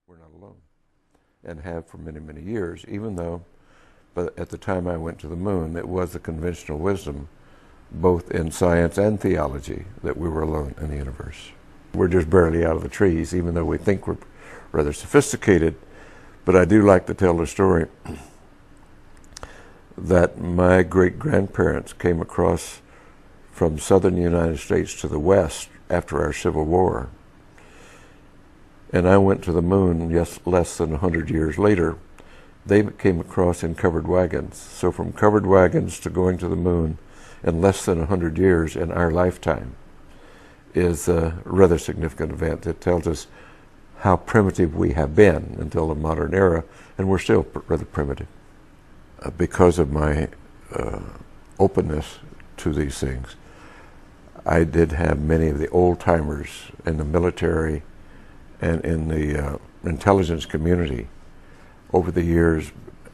We're not alone, and have for many, many years, even though, but at the time I went to the moon, it was the conventional wisdom, both in science and theology, that we were alone in the universe. We're just barely out of the trees, even though we think we're rather sophisticated. But I do like to tell the story that my great-grandparents came across from southern United States to the west after our Civil War. And I went to the moon less than 100 years later. They came across in covered wagons. So from covered wagons to going to the moon in less than 100 years in our lifetime is a rather significant event. It tells us how primitive we have been until the modern era, and we're still rather primitive. Because of my openness to these things, I did have many of the old-timers in the military and in the intelligence community over the years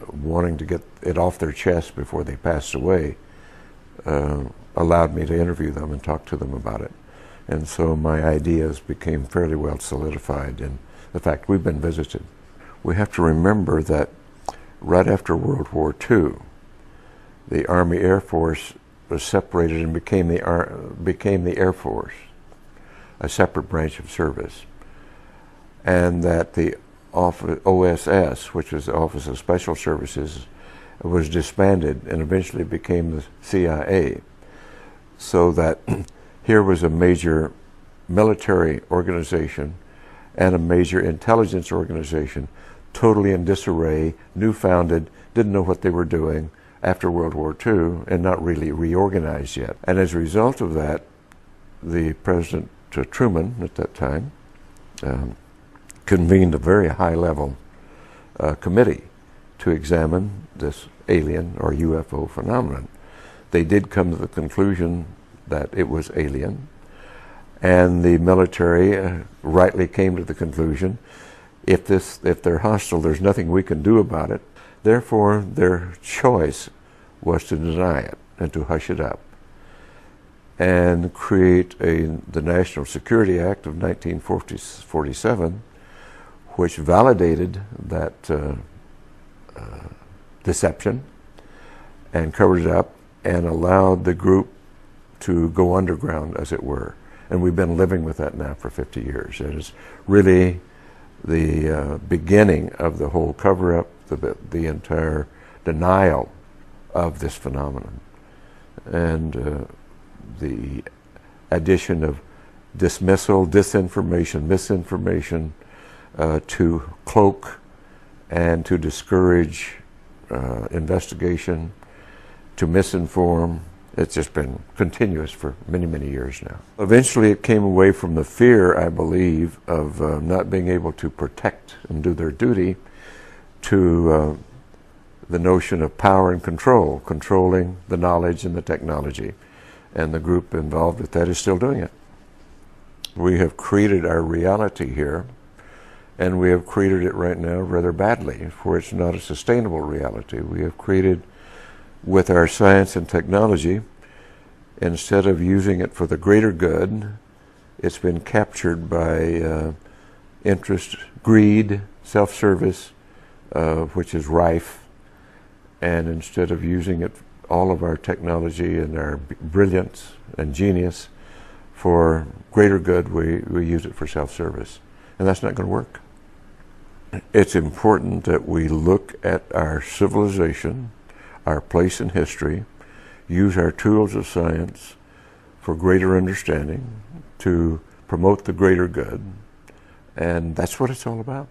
wanting to get it off their chest before they passed away, allowed me to interview them and talk to them about it. And so my ideas became fairly well solidified in the fact we've been visited. We have to remember that right after World War II, the Army Air Force was separated and became the Air Force, a separate branch of service. And that the OSS, which was the Office of Special Services, was disbanded and eventually became the CIA. So that here was a major military organization and a major intelligence organization totally in disarray, new-founded, didn't know what they were doing after World War II, and not really reorganized yet. And as a result of that, the President Truman at that time convened a very high-level committee to examine this alien or UFO phenomenon. They did come to the conclusion that it was alien, and the military rightly came to the conclusion, if they're hostile, there's nothing we can do about it. Therefore, their choice was to deny it and to hush it up and create the National Security Act of 1947, which validated that deception and covered it up and allowed the group to go underground, as it were. And we've been living with that now for 50 years. It is really the beginning of the whole cover-up, the entire denial of this phenomenon, and the addition of dismissal, disinformation, misinformation to cloak and to discourage investigation, to misinform. It's just been continuous for many, many years now. Eventually it came away from the fear, I believe, of not being able to protect and do their duty to the notion of power and control, controlling the knowledge and the technology. And the group involved with that is still doing it. We have created our reality here, and we have created it right now rather badly, for it's not a sustainable reality. We have created, with our science and technology, instead of using it for the greater good, it's been captured by interest, greed, self-service, which is rife. And instead of using it, all of our technology and our brilliance and genius for greater good, we use it for self-service. And that's not going to work. It's important that we look at our civilization, our place in history, use our tools of science for greater understanding, to promote the greater good, and that's what it's all about.